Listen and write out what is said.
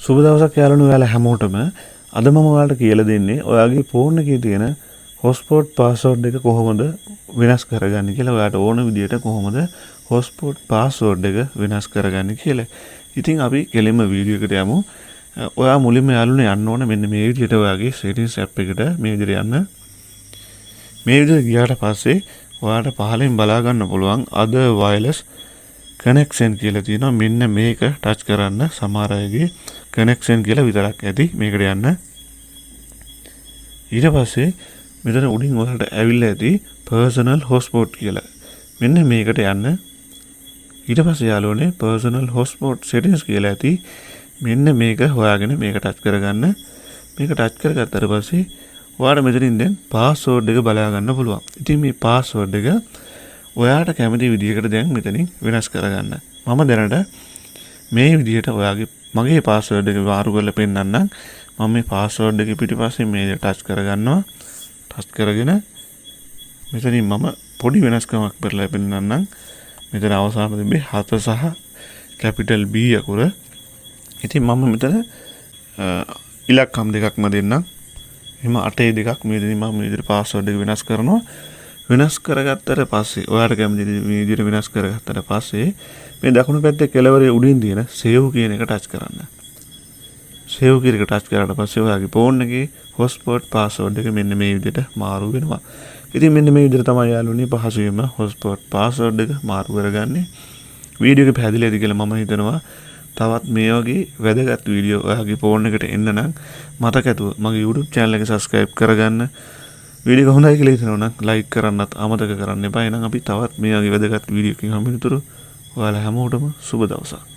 සුබ දවසක් යාළුවනේ ඔයාලා හැමෝටම. අද මම ඔයාලට කියලා දෙන්නේ ඔයාගේ ෆෝන් එකේ තියෙන හොට්ස්පොට් පාස්වර්ඩ් එක කොහොමද වෙනස් කරගන්නේ කියලා. ඔයාට ඕන විදිහට කොහොමද හොට්ස්පොට් පාස්වර්ඩ් එක වෙනස් කරගන්නේ කියලා. ඉතින් අපි කෙලින්ම වීඩියෝ එකට යමු. ඔයා මුලින්ම යාළුවනේ යන්න ඕන මෙන්න මේ විදිහට ඔයාගේ settings app එකට මේ විදිහට යන්න. මේ විදිහට ගියාට පස්සේ ඔයාට පහලින් බලා ගන්න පුළුවන් other wireless connection කියලා තියෙනවා. මෙන්න මේක ටච් කරන්න. සමහර අයගේ connection කියලා විතරක් ඇති. මේකට යන්න. ඊට පස්සේ මෙතන උඩින් ඔයාලට ඇවිල්ලා ඇති personal hotspot කියලා. මෙන්න මේකට යන්න. ඊට පස්සේ යාළුවනේ personal hotspot settings කියලා ඇති. මෙන්න මේක හොයාගෙන මේක ටච් කරගන්න. මේක ටච් කරගත්තාට පස්සේ ඔයාලා මෙතනින් දැන් පාස්වර්ඩ් එක බලා ගන්න පුළුවන්. ඉතින් මේ පාස්වර්ඩ් එක ඔයාට කැමති විදිහකට දැන් මෙතනින් වෙනස් කරගන්න. මම දැනට මේ විදිහට ඔයාගේ මගේ පාස්වර්ඩ් එක වාරු කරලා පෙන්නන්නම්. මම මේ පාස්වර්ඩ් එක පිටිපස්සේ මේ ටච් කරගන්නවා. ටච් කරගෙන මෙතනින් මම පොඩි වෙනස්කමක් කරලා පෙන්නන්නම්. මෙතන අවසාන තිබේ 7 සහ කැපිටල් B අකුර. ඉතින් මම මෙතන ඉලක්කම් දෙකක්ම දෙන්නම්. එහෙම 8 දෙකක් මෙතනින් මම මේ විදිහට පාස්වර්ඩ් එක වෙනස් කරනවා. වෙනස් කරගත්තට පස්සේ ඔයාට කැමති විදිහට වෙනස් කරගත්තට පස්සේ මේ දකුණු පැත්තේ කෙළවරේ උඩින් තියෙන save කියන එක ටච් කරන්න. save කියන එක ටච් කරාට පස්සේ ඔයාගේ ෆෝන් එකේ hotspot password එක මෙන්න මේ විදිහට මාරු වෙනවා. ඉතින් මෙන්න මේ විදිහට තමයි යාළුවනේ පහසුවෙන්ම hotspot password එක මාරු කරගන්නේ. වීඩියෝ එක පැහැදිලි ඇති කියලා මම හිතනවා. තවත් මේ වගේ වැදගත් වීඩියෝ ඔයාගේ ෆෝන් එකට එන්න නම් මතක ඇතුව මගේ YouTube channel එක subscribe කරගන්න. වීඩියෝ හොඳයි කියලා හිතනවා නම් like කරන්නත් අමතක කරන්න එපා. එහෙනම් අපි තවත් මේ වගේ වැදගත් වීඩියෝ එකකින් හම්බෙනතුරු ඔයාලා හැමෝටම සුබ දවසක්.